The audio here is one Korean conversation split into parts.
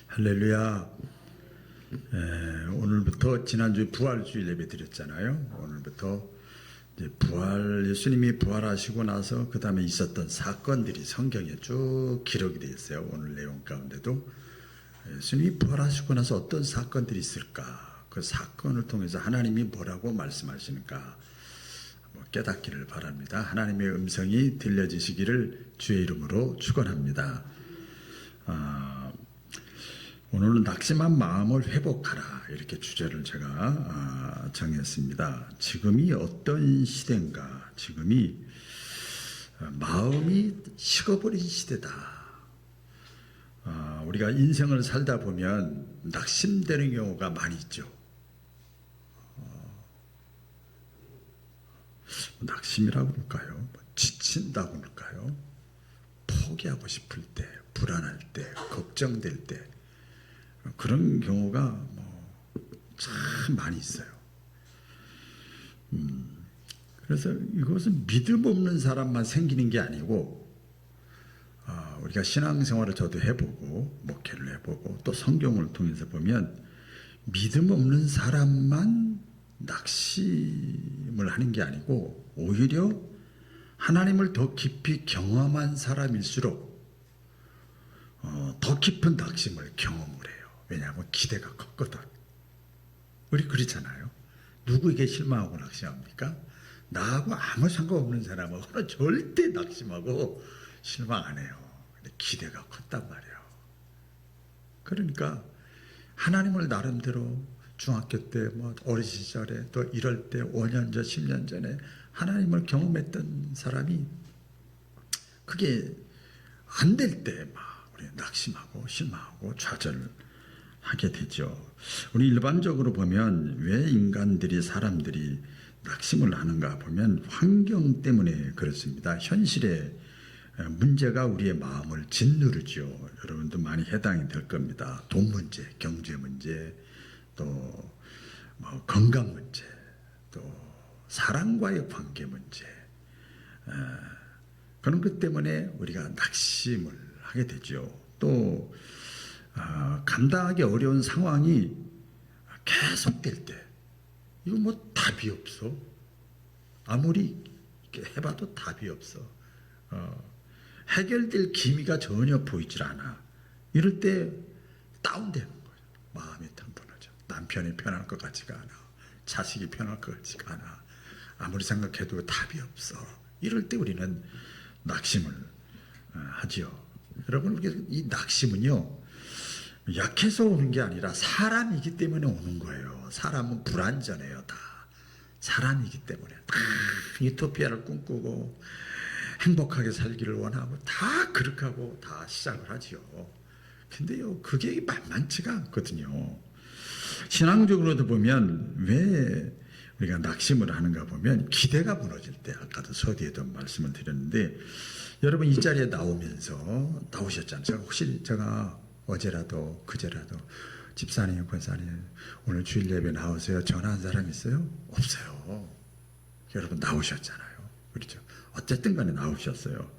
할렐루야. 오늘부터 지난주 부활주일 예배 드렸잖아요. 오늘부터 이제 예수님이 부활하시고 나서 그 다음에 있었던 사건들이 성경에 쭉 기록이 되어 있어요. 오늘 내용 가운데도 예수님이 부활하시고 나서 어떤 사건들이 있을까, 그 사건을 통해서 하나님이 뭐라고 말씀하시는가 깨닫기를 바랍니다. 하나님의 음성이 들려지시기를 주의 이름으로 축원합니다. 오늘은 낙심한 마음을 회복하라, 이렇게 주제를 제가 정했습니다. 지금이 어떤 시대인가? 지금이 마음이 식어버린 시대다. 우리가 인생을 살다 보면 낙심되는 경우가 많이 있죠. 낙심이라고 할까요? 지친다고 할까요? 포기하고 싶을 때, 불안할 때, 걱정될 때, 그런 경우가 참 많이 있어요. 그래서 이것은 믿음 없는 사람만 생기는 게 아니고, 우리가 신앙생활을 저도 해보고 목회를 해보고 또 성경을 통해서 보면 믿음 없는 사람만 낙심을 하는 게 아니고, 오히려 하나님을 더 깊이 경험한 사람일수록 더 깊은 낙심을 경험을 해요. 왜냐하면 기대가 컸거든. 우리 그렇잖아요. 누구에게 실망하고 낙심합니까? 나하고 아무 상관없는 사람하고는 절대 낙심하고 실망 안 해요. 근데 기대가 컸단 말이에요. 그러니까 하나님을 나름대로 중학교 때, 어린 시절에, 또 이럴 때, 5년 전, 10년 전에 하나님을 경험했던 사람이 그게 안 될 때 우리 낙심하고 실망하고 좌절하게 되죠. 우리 일반적으로 보면 왜 사람들이 낙심을 하는가 보면 환경 때문에 그렇습니다. 현실의 문제가 우리의 마음을 짓누르죠. 여러분도 많이 해당이 될 겁니다. 돈 문제, 경제 문제, 또 건강 문제, 또 사랑과의 관계 문제, 그런 것 때문에 우리가 낙심을 하게 되죠. 또 감당하기 어려운 상황이 계속될 때, 이거 답이 없어. 아무리 해봐도 답이 없어. 해결될 기미가 전혀 보이질 않아. 이럴 때 다운되는 거예요. 마음이 탕분하죠. 남편이 편할 것 같지가 않아. 자식이 편할 것 같지가 않아. 아무리 생각해도 답이 없어. 이럴 때 우리는 낙심을 하지요. 여러분, 이 낙심은요, 약해서 오는 게 아니라 사람이기 때문에 오는 거예요. 사람은 불완전해요, 다. 사람이기 때문에. 다 유토피아를 꿈꾸고 행복하게 살기를 원하고 다 그렇게 하고 다 시작을 하지요. 근데요, 그게 만만치가 않거든요. 신앙적으로도 보면 왜 우리가 낙심을 하는가 보면 기대가 무너질 때, 아까도 서두에도 말씀을 드렸는데, 여러분 이 자리에 나오셨잖아요. 혹시 제가 어제라도 그제라도 집사님, 권사님 오늘 주일 예배 나오세요 전화한 사람 있어요? 없어요. 여러분 나오셨잖아요. 그렇죠? 어쨌든 간에 나오셨어요.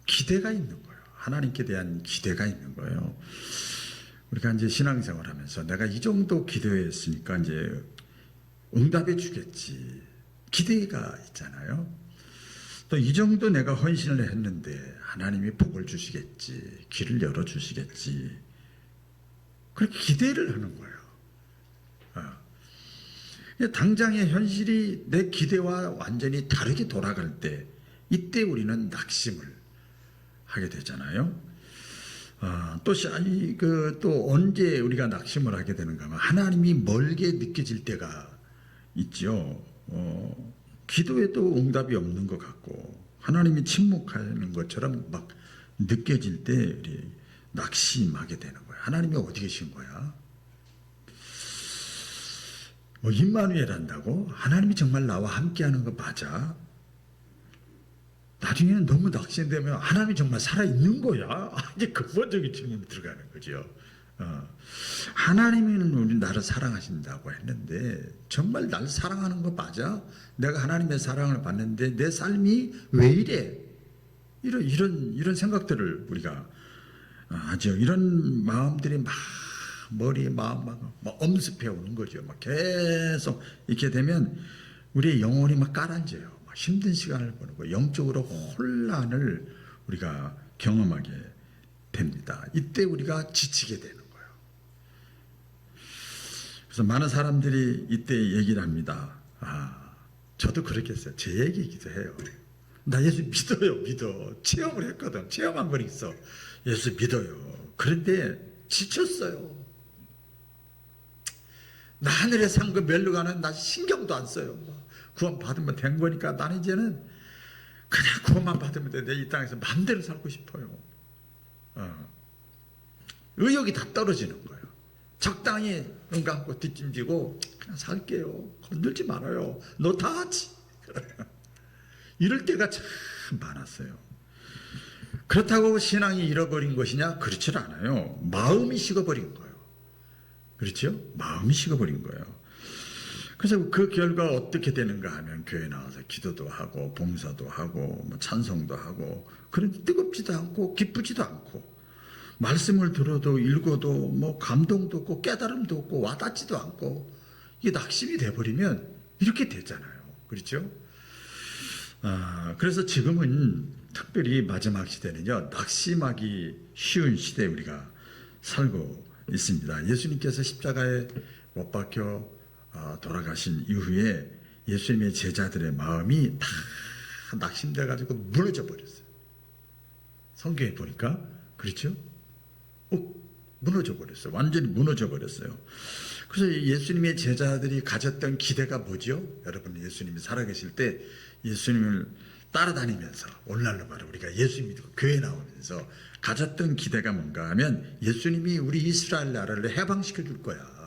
기대가 있는 거예요. 하나님께 대한 기대가 있는 거예요. 우리가 이제 신앙생활 하면서 내가 이 정도 기도했으니까 이제 응답해 주겠지. 기대가 있잖아요. 또 이 정도 내가 헌신을 했는데 하나님이 복을 주시겠지. 길을 열어주시겠지. 그렇게 기대를 하는 거예요. 당장의 현실이 내 기대와 완전히 다르게 돌아갈 때, 이때 우리는 낙심을 하게 되잖아요. 또 언제 우리가 낙심을 하게 되는가 하면 하나님이 멀게 느껴질 때가 있죠. 기도에도 응답이 없는 것 같고 하나님이 침묵하는 것처럼 막 느껴질 때 우리 낙심하게 되는 거예요. 하나님이 어디 계신 거야? 임마누엘 한다고? 하나님이 정말 나와 함께하는 거 맞아? 나중에는 너무 낙심되면 하나님이 정말 살아있는 거야? 이제 근본적인 질문이 들어가는 거죠. 하나님은 우리 나를 사랑하신다고 했는데 정말 날 사랑하는 거 맞아? 내가 하나님의 사랑을 받는데 내 삶이 왜 이래? 이런 생각들을 우리가 하죠. 이런 마음들이 막 머리에 마음 막 엄습해 오는 거죠. 막 계속 이렇게 되면 우리의 영혼이 막 가라앉아요. 막 힘든 시간을 보내고 영적으로 혼란을 우리가 경험하게 됩니다. 이때 우리가 지치게 되는 거예요. 그래서 많은 사람들이 이때 얘기를 합니다. 저도 그렇겠어요. 제 얘기이기도 해요. 나 예수 믿어요. 믿어. 체험을 했거든. 체험한 건 있어. 예수 믿어요. 그런데 지쳤어요. 나 하늘에 산 그 멸류관은 나 신경도 안 써요. 구원 받으면 된 거니까 나는 이제는 그냥 구원만 받으면 돼. 내 이 땅에서 마음대로 살고 싶어요. 의욕이 다 떨어지는 거예요. 적당히 눈 감고 뒷짐지고 그냥 살게요. 건들지 말아요. 너 다 하지. 이럴 때가 참 많았어요. 그렇다고 신앙이 잃어버린 것이냐? 그렇지 않아요. 마음이 식어버린 거예요. 그렇죠? 마음이 식어버린 거예요. 그래서 그 결과 어떻게 되는가 하면 교회 나와서 기도도 하고 봉사도 하고 뭐 찬송도 하고 그런데 뜨겁지도 않고 기쁘지도 않고 말씀을 들어도 읽어도 뭐 감동도 없고 깨달음도 없고 와닿지도 않고 이게 낙심이 돼버리면 이렇게 되잖아요. 그렇죠? 그래서 지금은 특별히 마지막 시대는요, 낙심하기 쉬운 시대에 우리가 살고 있습니다. 예수님께서 십자가에 못 박혀 돌아가신 이후에 예수님의 제자들의 마음이 다 낙심돼 가지고 무너져 버렸어요. 성경에 보니까 그렇죠? 무너져 버렸어요. 완전히 무너져 버렸어요. 그래서 예수님의 제자들이 가졌던 기대가 뭐죠? 여러분, 예수님이 살아계실 때 예수님을 따라다니면서 오늘날로 말해 우리가 예수 믿고 교회 나오면서 가졌던 기대가 뭔가 하면 예수님이 우리 이스라엘 나라를 해방시켜 줄 거야.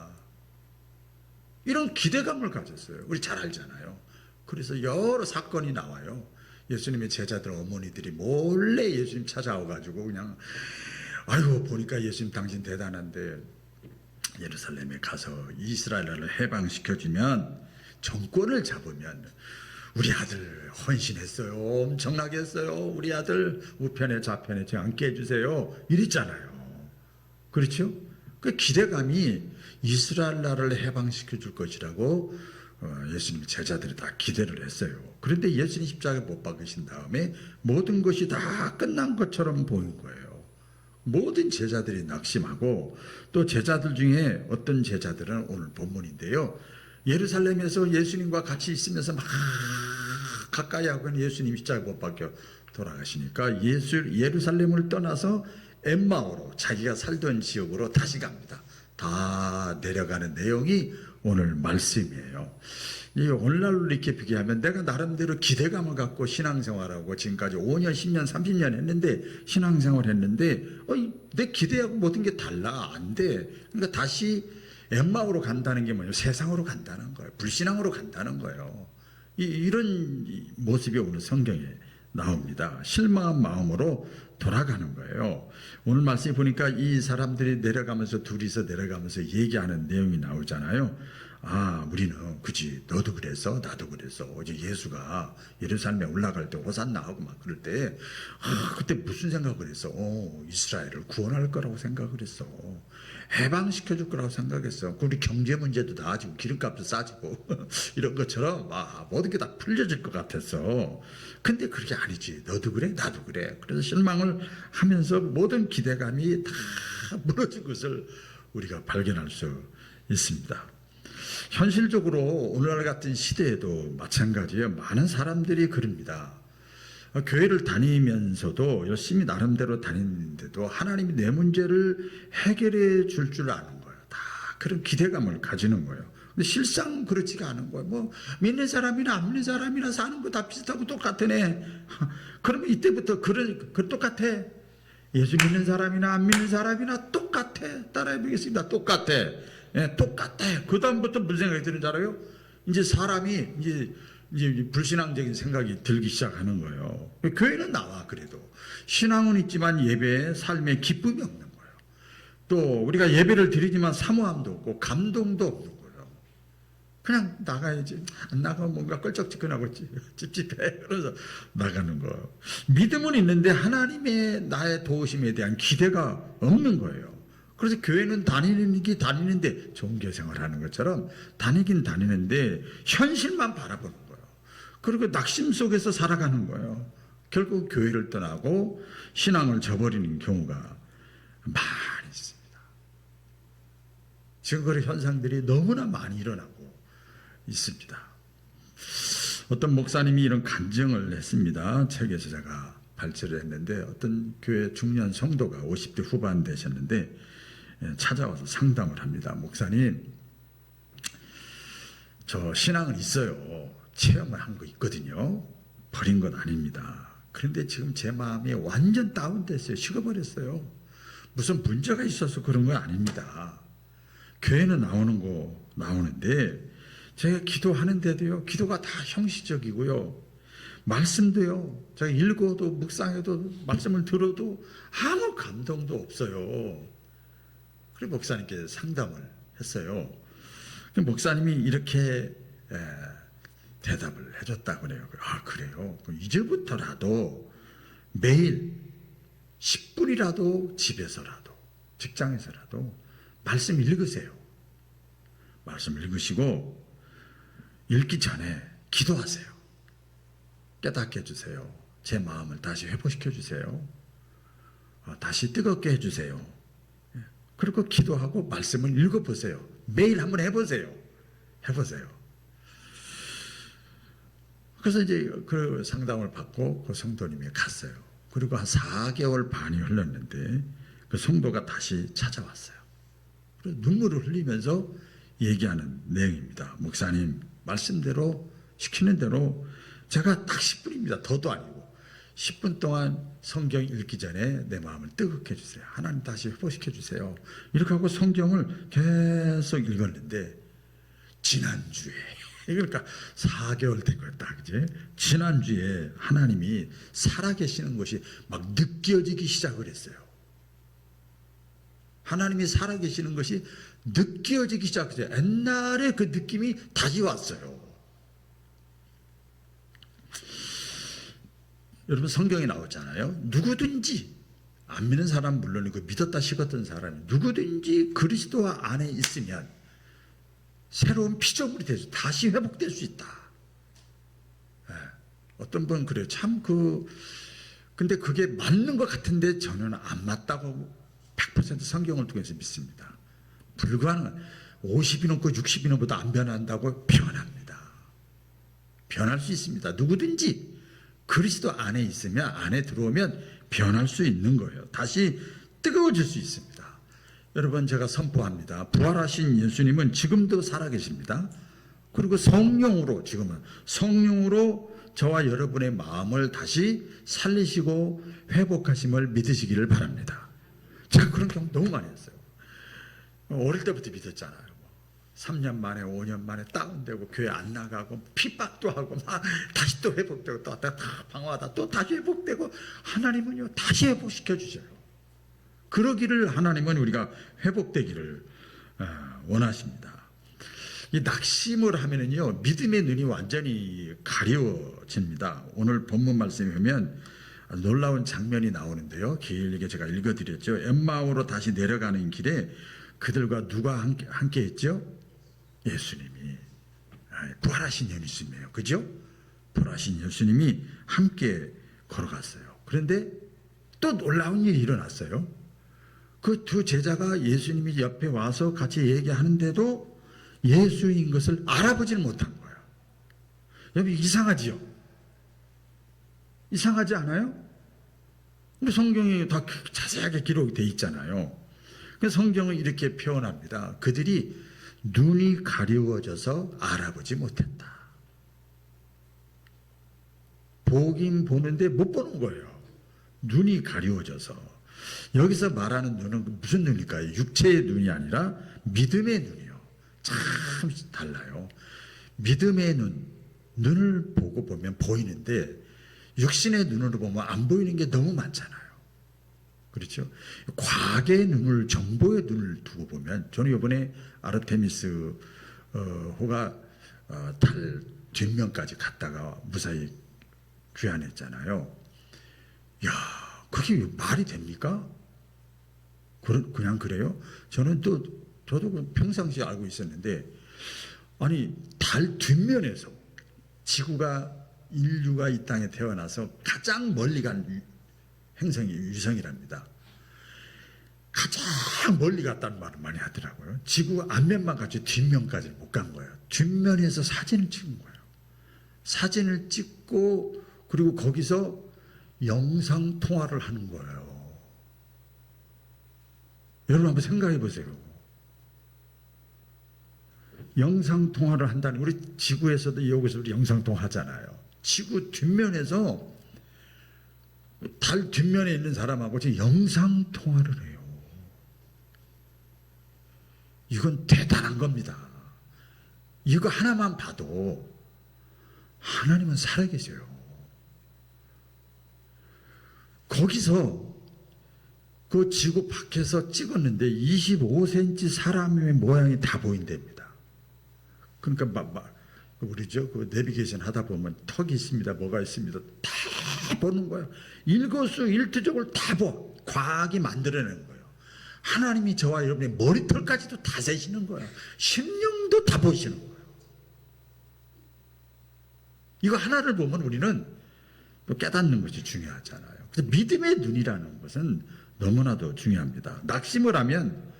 이런 기대감을 가졌어요. 우리 잘 알잖아요. 그래서 여러 사건이 나와요. 예수님의 제자들 어머니들이 몰래 예수님 찾아와가지고 그냥 아이고 보니까 예수님 당신 대단한데 예루살렘에 가서 이스라엘 나라를 해방시켜주면 정권을 잡으면 우리 아들 헌신했어요. 엄청나게 했어요. 우리 아들 우편에 좌편에 저 앉게 해주세요. 이랬잖아요. 그렇죠? 그 기대감이 이스라엘 나라를 해방시켜 줄 것이라고 예수님 제자들이 다 기대를 했어요. 그런데 예수님 십자가에 못 박으신 다음에 모든 것이 다 끝난 것처럼 보인 거예요. 모든 제자들이 낙심하고 또 제자들 중에 어떤 제자들은 오늘 본문인데요. 예루살렘에서 예수님과 같이 있으면서 막 가까이 하고는 예수님 십자가에 못 박혀 돌아가시니까 예루살렘을 떠나서 엠마오로 자기가 살던 지역으로 다시 갑니다. 다 내려가는 내용이 오늘 말씀이에요. 이 오늘날로 이렇게 비교하면 내가 나름대로 기대감을 갖고 신앙생활하고 지금까지 5년, 10년, 30년 했는데 신앙생활 했는데 내 기대하고 모든 게 달라. 안 돼. 그러니까 다시 엠마오로 간다는 게 뭐냐면 세상으로 간다는 거예요. 불신앙으로 간다는 거예요. 이런 모습이 오늘 성경에 나옵니다. 실망한 마음으로 돌아가는 거예요. 오늘 말씀에 보니까 이 사람들이 내려가면서 둘이서 내려가면서 얘기하는 내용이 나오잖아요. 우리는 그지 너도 그랬어 나도 그랬어. 어제 예수가 예루살렘에 올라갈 때 호산나 하고 막 그럴 때 그때 무슨 생각을 했어? 이스라엘을 구원할 거라고 생각을 했어. 해방시켜 줄 거라고 생각했어. 우리 경제 문제도 나아지고 기름값도 싸지고 이런 것처럼 모든 게 다 풀려질 것 같았어. 근데 그게 아니지. 너도 그래 나도 그래. 그래서 실망을 하면서 모든 기대감이 다 무너진 것을 우리가 발견할 수 있습니다. 현실적으로 오늘날 같은 시대에도 마찬가지예요. 많은 사람들이 그럽니다. 교회를 다니면서도 열심히 나름대로 다니는데도 하나님이 내 문제를 해결해 줄 줄 아는 거예요. 다 그런 기대감을 가지는 거예요. 근데 실상 그렇지가 않은 거예요. 뭐 믿는 사람이나 안 믿는 사람이나 사는 거 다 비슷하고 똑같으네. 그러면 이때부터 그 똑같아. 예수 믿는 사람이나 안 믿는 사람이나 똑같아. 따라해 보겠습니다. 똑같아. 예, 똑같아. 그 다음부터 무슨 생각이 드는 줄 알아요? 이제 사람이 이제 불신앙적인 생각이 들기 시작하는 거예요. 교회는 나와 그래도 신앙은 있지만 예배에 삶에 기쁨이 없는 거예요. 또 우리가 예배를 드리지만 사모함도 없고 감동도 없는 거예요. 그냥 나가야지. 안 나가면 뭔가 껄쩍지근하고 찝찝해. 그래서 나가는 거. 믿음은 있는데 하나님의 나의 도우심에 대한 기대가 없는 거예요. 그래서 교회는 다니는데 종교생활하는 것처럼 다니긴 다니는데 현실만 바라보는 거예요. 그리고 낙심 속에서 살아가는 거예요. 결국 교회를 떠나고 신앙을 저버리는 경우가 많이 있습니다. 지금 그런 현상들이 너무나 많이 일어나고 있습니다. 어떤 목사님이 이런 간증을 했습니다. 책에서 제가 발췌를 했는데 어떤 교회 중년 성도가 50대 후반 되셨는데 찾아와서 상담을 합니다. 목사님, 저 신앙은 있어요. 체험을 한 거 있거든요. 버린 건 아닙니다. 그런데 지금 제 마음이 완전 다운됐어요. 식어버렸어요. 무슨 문제가 있어서 그런 건 아닙니다. 교회는 나오는데 제가 기도하는데도요, 기도가 다 형식적이고요. 말씀도요, 제가 읽어도 묵상해도 말씀을 들어도 아무 감동도 없어요. 그래서 목사님께 상담을 했어요. 목사님이 이렇게 대답을 해줬다고 그래요. 아, 그래요? 그럼 이제부터라도 매일 10분이라도 집에서라도 직장에서라도 말씀 읽으세요. 말씀 읽으시고 읽기 전에 기도하세요. 깨닫게 해주세요. 제 마음을 다시 회복시켜 주세요. 다시 뜨겁게 해주세요. 그리고 기도하고 말씀을 읽어보세요. 매일 한번 해보세요. 그래서 이제 그 상담을 받고 그 성도님이 갔어요. 그리고 한 4개월 반이 흘렀는데 그 성도가 다시 찾아왔어요. 그래서 눈물을 흘리면서 얘기하는 내용입니다. 목사님, 말씀대로 시키는 대로 제가 딱 10분입니다. 더도 아니고 10분 동안 성경 읽기 전에 내 마음을 뜨겁게 해주세요. 하나님 다시 회복시켜 주세요. 이렇게 하고 성경을 계속 읽었는데 지난주에, 그러니까 4개월 된 거예요. 딱 이제 지난주에 하나님이 살아계시는 것이 막 느껴지기 시작을 했어요. 하나님이 살아계시는 것이 느껴지기 시작했어요. 옛날에 그 느낌이 다시 왔어요. 여러분, 성경에 나오잖아요. 누구든지, 안 믿는 사람 물론이고 믿었다 식었던 사람이 누구든지 그리스도 안에 있으면 새로운 피조물이 되죠. 다시 회복될 수 있다. 어떤 분은 그래요. 근데 그게 맞는 것 같은데 저는 안 맞다고 100% 성경을 통해서 믿습니다. 불가능한 50이 넘고 60이 넘어도 안 변한다고 변합니다. 변할 수 있습니다. 누구든지 그리스도 안에 있으면, 안에 들어오면 변할 수 있는 거예요. 다시 뜨거워질 수 있습니다. 여러분, 제가 선포합니다. 부활하신 예수님은 지금도 살아계십니다. 그리고 지금은 성령으로 저와 여러분의 마음을 다시 살리시고 회복하심을 믿으시기를 바랍니다. 제가 그런 경우 너무 많이 했어요. 어릴 때부터 믿었잖아요. 3년 만에 5년 만에 다운되고 교회 안 나가고 핍박도 하고 막 다시 또 회복되고 또 방황하다 또 다시 회복되고, 하나님은요 다시 회복시켜 주셔요. 그러기를 하나님은 우리가 회복되기를 원하십니다. 이 낙심을 하면은요 믿음의 눈이 완전히 가려집니다. 오늘 본문 말씀에 보면 놀라운 장면이 나오는데요. 길게 제가 읽어드렸죠. 엠마오로 다시 내려가는 길에 그들과 누가 함께 했죠? 예수님이. 부활하신 예수님이에요. 그죠? 부활하신 예수님이 함께 걸어갔어요. 그런데 또 놀라운 일이 일어났어요. 그 두 제자가 예수님이 옆에 와서 같이 얘기하는데도 예수인 것을 알아보지는 못한 거예요. 여러분, 이상하지요? 이상하지 않아요? 근데 성경이 다 자세하게 기록되어 있잖아요. 성경은 이렇게 표현합니다. 그들이 눈이 가려워져서 알아보지 못했다. 보긴 보는데 못 보는 거예요. 눈이 가려워져서. 여기서 말하는 눈은 무슨 눈일까요? 육체의 눈이 아니라 믿음의 눈이요. 참 달라요. 믿음의 눈을 보고 보면 보이는데 육신의 눈으로 보면 안 보이는 게 너무 많잖아요. 그렇죠? 과학의 눈을, 정보의 눈을 두고 보면, 저는 이번에 아르테미스 호가 달 뒷면까지 갔다가 무사히 귀환했잖아요. 야, 그게 말이 됩니까? 그냥 그래요? 저도 평상시에 알고 있었는데, 아니 달 뒷면에서 인류가 이 땅에 태어나서 가장 멀리 간 행성이 유성이랍니다. 가장 멀리 갔다는 말을 많이 하더라고요. 지구 앞면만 갔지 뒷면까지 못 간 거예요. 뒷면에서 사진을 찍은 거예요. 사진을 찍고 그리고 거기서 영상 통화를 하는 거예요. 여러분 한번 생각해 보세요. 영상 통화를 한다는, 우리 지구에서도 여기서 우리 영상 통화 하잖아요. 지구 뒷면에서 달 뒷면에 있는 사람하고 지금 영상 통화를 해요. 이건 대단한 겁니다. 이거 하나만 봐도 하나님은 살아계세요. 거기서 그 지구 밖에서 찍었는데 25cm 사람의 모양이 다 보인답니다. 그러니까 우리죠, 그 내비게이션 하다 보면 턱이 있습니다, 뭐가 있습니다, 다 보는 거예요. 일거수일투족을 다 봐. 과학이 만들어내는 거예요. 하나님이 저와 여러분의 머리털까지도 다 세시는 거예요. 심령도 다 보시는 거예요. 이거 하나를 보면 우리는 또 깨닫는 것이 중요하잖아요. 그래서 믿음의 눈이라는 것은 너무나도 중요합니다. 낙심을 하면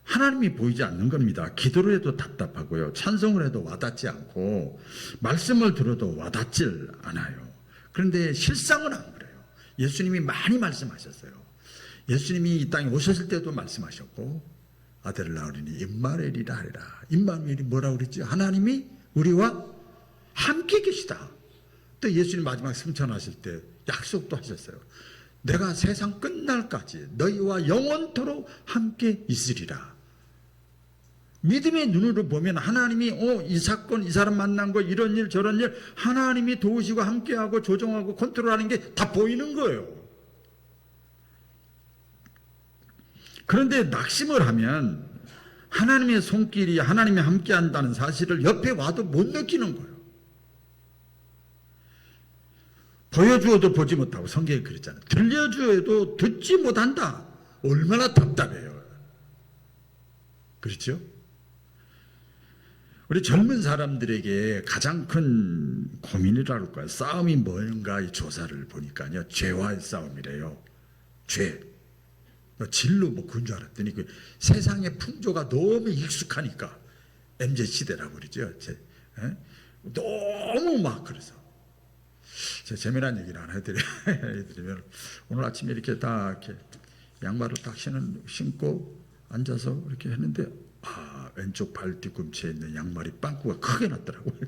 하나님이 보이지 않는 겁니다. 기도를 해도 답답하고요, 찬송을 해도 와닿지 않고, 말씀을 들어도 와닿질 않아요. 그런데 실상은 안 그래요. 예수님이 많이 말씀하셨어요. 예수님이 이 땅에 오셨을 때도 말씀하셨고, 아들을 낳으리니 임마누엘이라 하리라. 임마누엘이 뭐라고 그랬지? 하나님이 우리와 함께 계시다. 또 예수님 마지막 승천하실 때 약속도 하셨어요. 내가 세상 끝날까지 너희와 영원토록 함께 있으리라. 믿음의 눈으로 보면 하나님이 이 사건, 이 사람 만난 거, 이런 일 저런 일 하나님이 도우시고 함께하고 조정하고 컨트롤하는 게 다 보이는 거예요. 그런데 낙심을 하면 하나님의 손길이, 하나님이 함께한다는 사실을 옆에 와도 못 느끼는 거예요. 보여주어도 보지 못하고, 성경에 그랬잖아요. 들려주어도 듣지 못한다. 얼마나 답답해요. 그렇죠? 우리 젊은 사람들에게 가장 큰 고민이라고 할까요? 싸움이 뭔가 이 조사를 보니까요, 죄와의 싸움이래요. 죄. 진로 그런 줄 알았더니 그 세상의 풍조가 너무 익숙하니까, MZ시대라고 그러죠. 너무 막 그래서. 제가 재미난 얘기를 하나 해드리면, 오늘 아침에 이렇게 이렇게 양말을 딱 신고 앉아서 이렇게 했는데, 왼쪽 발 뒤꿈치에 있는 양말이 빵꾸가 크게 났더라고요.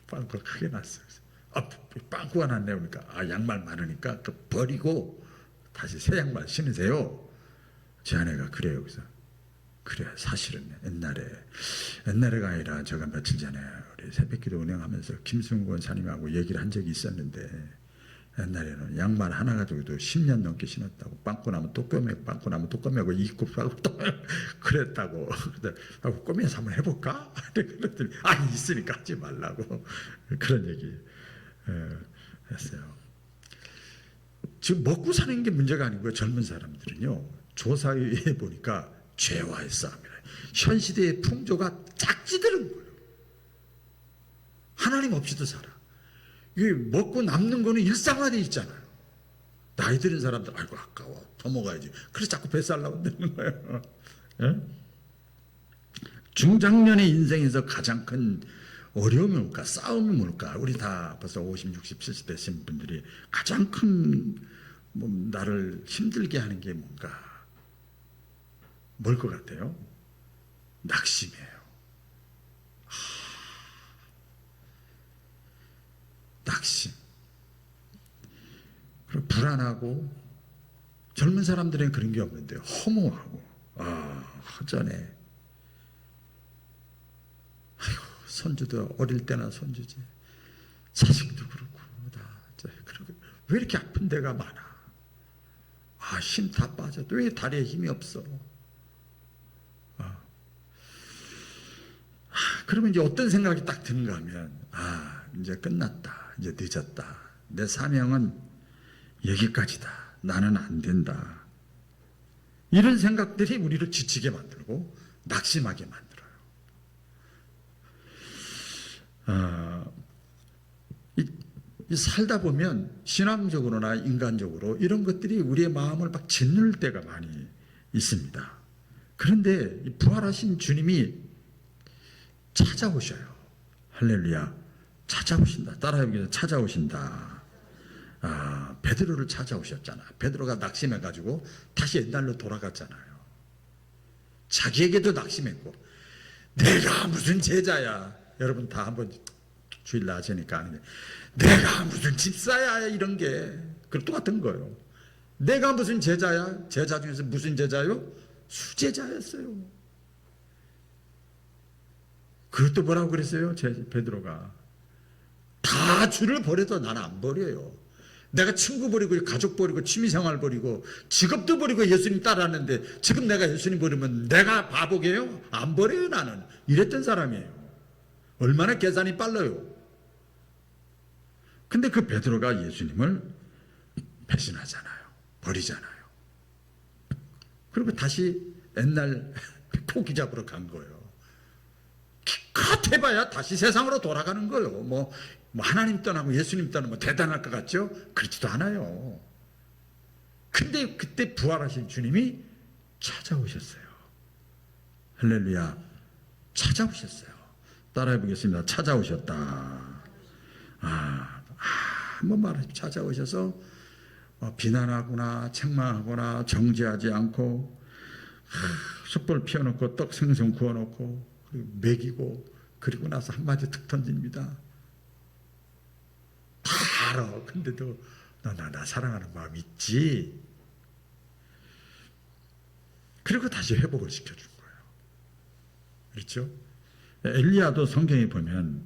빵꾸가 크게 났어요. 빵꾸가 났네. 그러니까 양말 많으니까 버리고 다시 새 양말 신으세요. 제 아내가 그래요. 그래서 그래, 사실은 옛날에가 아니라 제가 며칠 전에 우리 새벽기도 운영하면서 김승우 권사님하고 얘기를 한 적이 있었는데, 옛날에는 양말 하나 가지고도 10년 넘게 신었다고, 빵꾸 나면 또 꿰매고, 빵꾸 나면 또 꿰매고, 입고 또 그랬다고. 하고 꿰매서 한번 해볼까? 그랬더니 있으니까 하지 말라고 그런 얘기 했어요. 지금 먹고 사는 게 문제가 아니고요, 젊은 사람들은요, 조사에 보니까 죄와의 싸움이라. 현 시대의 풍조가 짝지들은 거예요. 하나님 없이도 살아. 이게 먹고 남는 거는 일상화되어 있잖아요. 나이 드는 사람들, 아이고 아까워, 더 먹어야지. 그래서 자꾸 뱃살 나온다는 거예요. 예? 중장년의 인생에서 가장 큰 어려움이 뭘까? 싸움이 뭘까? 우리 다 벌써 50, 60, 70 되신 분들이 가장 큰 나를 힘들게 하는 게 뭔가? 뭘 것 같아요? 낙심이에요. 낙심. 그리고 불안하고, 젊은 사람들은 그런 게 없는데 허무하고, 허전해. 아이고, 손주도 어릴 때나 손주지, 자식도 그렇고 왜 이렇게 아픈 데가 많아? 힘 다 빠져도 왜 다리에 힘이 없어? 그러면 이제 어떤 생각이 딱 드는가 하면, 이제 끝났다. 이제 늦었다. 내 사명은 여기까지다. 나는 안 된다. 이런 생각들이 우리를 지치게 만들고 낙심하게 만들어요. 이 살다 보면 신앙적으로나 인간적으로 이런 것들이 우리의 마음을 막 짓눌 때가 많이 있습니다. 그런데 이 부활하신 주님이 찾아오셔요. 할렐루야. 찾아오신다. 따라해보겠습니다. 찾아오신다. 베드로를 찾아오셨잖아. 베드로가 낙심해가지고 다시 옛날로 돌아갔잖아요. 자기에게도 낙심했고, 내가 무슨 제자야. 여러분 다 한번 주일 낮으니까 아는데, 내가 무슨 집사야. 이런 게 똑같은 거예요. 내가 무슨 제자야. 제자 중에서 무슨 제자요? 수제자였어요. 그것도 뭐라고 그랬어요? 베드로가 다 주를 버려도 나는 안 버려요. 내가 친구 버리고 가족 버리고 취미생활 버리고 직업도 버리고 예수님 따라하는데 지금 내가 예수님 버리면 내가 바보게요? 안 버려요 나는. 이랬던 사람이에요. 얼마나 계산이 빨라요. 근데 그 베드로가 예수님을 배신하잖아요. 버리잖아요. 그리고 다시 옛날 고기 잡으러 간 거예요. 기껏 해봐야 다시 세상으로 돌아가는 거예요. 뭐 하나님 떠나고 예수님 떠나면 대단할 것 같죠? 그렇지도 않아요. 근데 그때 부활하신 주님이 찾아오셨어요. 할렐루야. 찾아오셨어요. 따라해 보겠습니다. 찾아오셨다. 한번 말하시면 찾아오셔서 비난하거나 책망하거나 정죄하지 않고 숯불 피워놓고 떡 생선 구워놓고 그리고 먹이고 그리고 나서 한마디 툭 던집니다. 다 알아. 근데도 나 사랑하는 마음 있지. 그리고 다시 회복을 시켜준 거예요. 그렇죠? 엘리야도 성경에 보면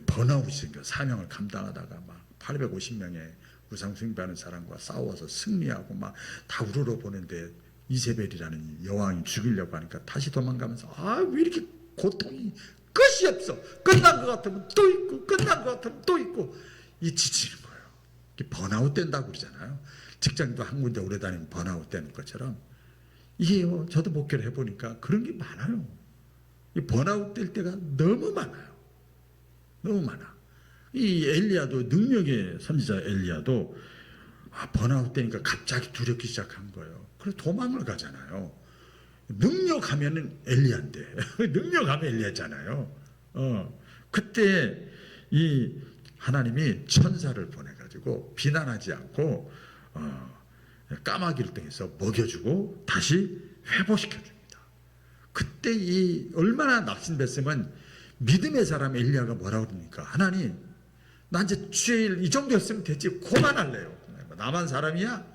번아웃이 사명을 감당하다가 막 850명의 우상 숭배하는 사람과 싸워서 승리하고 막 다 우러러 보는데 이세벨이라는 여왕이 죽이려고 하니까 다시 도망가면서 왜 이렇게 고통이 끝이 없어. 끝난 것 같으면 또 있고 끝난 것 같으면 또 있고 이 지치는 거예요. 번아웃 된다고 그러잖아요. 직장도 한 군데 오래 다니면 번아웃 되는 것처럼 이게요. 저도 목회를 해보니까 그런 게 많아요. 이 번아웃 될 때가 너무 많아요. 너무 많아. 이 엘리야도 능력의 선지자 엘리야도 번아웃 되니까 갑자기 두렵기 시작한 거예요. 그래서 도망을 가잖아요. 능력하면은 엘리야인데 능력하면 엘리야잖아요. 그때 이 하나님이 천사를 보내가지고 비난하지 않고 까마귀를 통해서 먹여주고 다시 회복시켜줍니다. 그때 이 얼마나 낙심됐으면 믿음의 사람 엘리야가 뭐라고 그럽니까? 하나님, 나 이제 주일 이 정도였으면 됐지. 그만할래요. 나만 사람이야?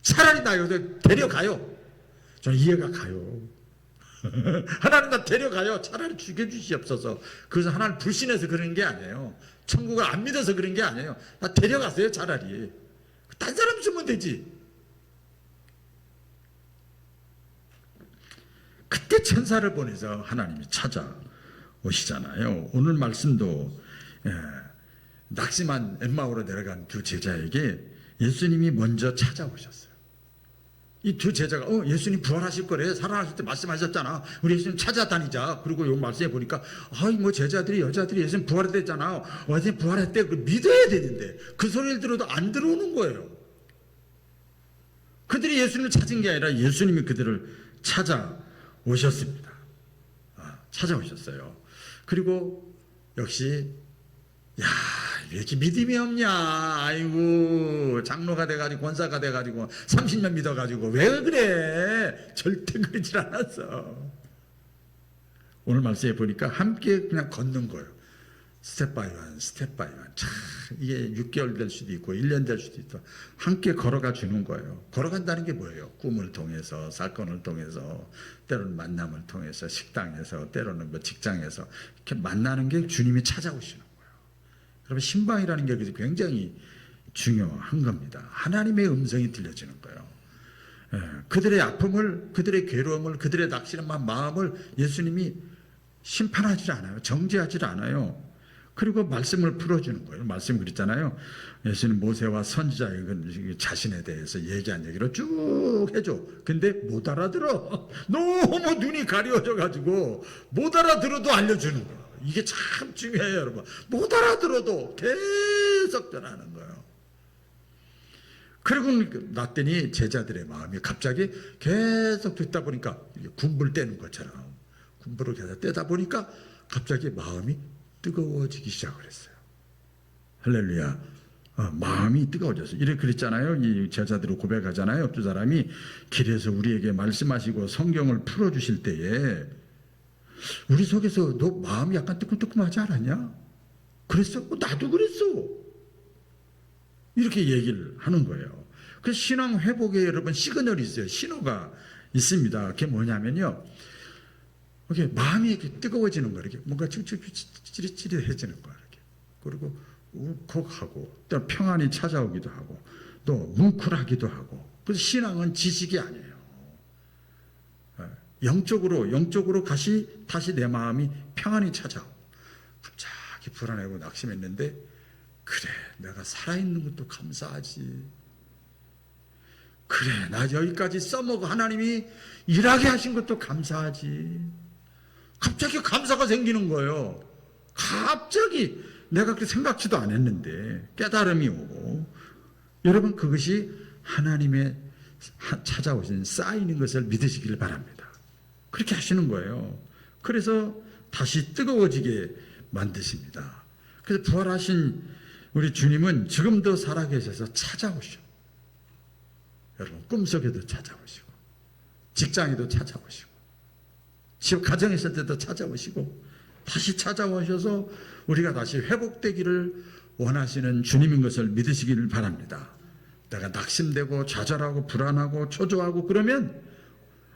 차라리 나 여기 데려가요. 저는 이해가 가요. 하나님 나 데려가요. 차라리 죽여주시옵소서. 그래서 하나님 불신해서 그런 게 아니에요. 천국을 안 믿어서 그런 게 아니에요. 나 데려가세요. 차라리. 딴 사람 주면 되지. 그때 천사를 보내서 하나님이 찾아오시잖아요. 오늘 말씀도 낙심한 엠마오로 내려간 두 제자에게 예수님이 먼저 찾아오셨어요. 이 두 제자가 예수님 부활하실 거래. 살아나실 때 말씀하셨잖아. 우리 예수님 찾아다니자. 그리고 이 말씀에 보니까 뭐 제자들이 여자들이 예수님 부활했댔잖아. 예수님 부활했대. 믿어야 되는데 그 소리를 들어도 안 들어오는 거예요. 그들이 예수님을 찾은 게 아니라 예수님이 그들을 찾아오셨습니다. 찾아오셨어요. 그리고 역시 왜 이렇게 믿음이 없냐. 아이고 장로가 돼가지고 권사가 돼가지고 30년 믿어가지고 왜 그래. 절대 그러질 않았어. 오늘 말씀에 보니까 함께 그냥 걷는 거예요. 스텝 바이 원 스텝 바이 원. 참 이게 6개월 될 수도 있고 1년 될 수도 있고 함께 걸어가 주는 거예요. 걸어간다는 게 뭐예요? 꿈을 통해서 사건을 통해서 때로는 만남을 통해서 식당에서 때로는 뭐 직장에서 이렇게 만나는 게 주님이 찾아오시는 거예요. 그러면 신방이라는 게 굉장히 중요한 겁니다. 하나님의 음성이 들려지는 거예요. 그들의 아픔을, 그들의 괴로움을, 그들의 낙심한 마음을 예수님이 심판하지 않아요. 정죄하지 않아요. 그리고 말씀을 풀어주는 거예요. 말씀 그랬잖아요. 예수님 모세와 선지자의 자신에 대해서 얘기한 얘기를 쭉 해줘. 근데 못 알아들어. 너무 눈이 가려져 가지고 못 알아들어도 알려주는 거예요. 이게 참 중요해요, 여러분. 못 알아들어도 계속 전하는 거예요. 그리고 났더니 제자들의 마음이 갑자기 계속 듣다 보니까 군불 떼는 것처럼 군불을 계속 떼다 보니까 갑자기 마음이 뜨거워지기 시작을 했어요. 할렐루야. 마음이 뜨거워졌어요. 이렇게 그랬잖아요. 이 제자들을 고백하잖아요. 어떤 사람이 길에서 우리에게 말씀하시고 성경을 풀어주실 때에 우리 속에서 너 마음이 약간 뜨끔뜨끔하지 않았냐? 그랬어? 나도 그랬어. 이렇게 얘기를 하는 거예요. 그 신앙 회복에 여러분 시그널이 있어요. 신호가 있습니다. 그게 뭐냐면요. 이렇게 마음이 이렇게 뜨거워지는 거예요. 이렇게 뭔가 찌릿찌릿해지는 거예요. 이렇게. 그리고 울컥하고 또 평안이 찾아오기도 하고 또 뭉클하기도 하고. 그래서 신앙은 지식이 아니에요. 영적으로 다시 내 마음이 평안이 찾아오고 갑자기 불안하고 낙심했는데 그래 내가 살아있는 것도 감사하지. 그래 나 여기까지 써먹어 하나님이 일하게 하신 것도 감사하지. 갑자기 감사가 생기는 거예요. 갑자기 내가 그렇게 생각지도 않았는데 깨달음이 오고 여러분 그것이 하나님의 찾아오신 쌓이는 것을 믿으시길 바랍니다. 그렇게 하시는 거예요. 그래서 다시 뜨거워지게 만드십니다. 그래서 부활하신 우리 주님은 지금도 살아계셔서 찾아오셔. 여러분 꿈속에도 찾아오시고 직장에도 찾아오시고 집 가정에 있을 때도 찾아오시고 다시 찾아오셔서 우리가 다시 회복되기를 원하시는 주님인 것을 믿으시기를 바랍니다. 내가 낙심되고 좌절하고 불안하고 초조하고 그러면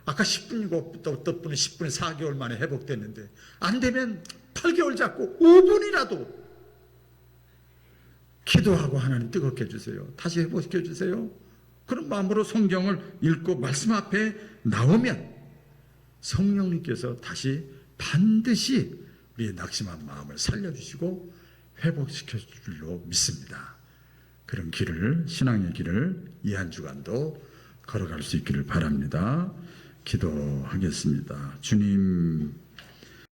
아까 10분이고 또 어떤 분은 10분에 4개월 만에 회복됐는데 안 되면 8개월 잡고 5분이라도 기도하고 하나님 뜨겁게 해주세요. 다시 회복시켜 주세요. 그런 마음으로 성경을 읽고 말씀 앞에 나오면 성령님께서 다시 반드시 우리의 낙심한 마음을 살려주시고 회복시켜 줄로 믿습니다. 그런 길을 신앙의 길을 이 한 주간도 걸어갈 수 있기를 바랍니다. 기도하겠습니다. 주님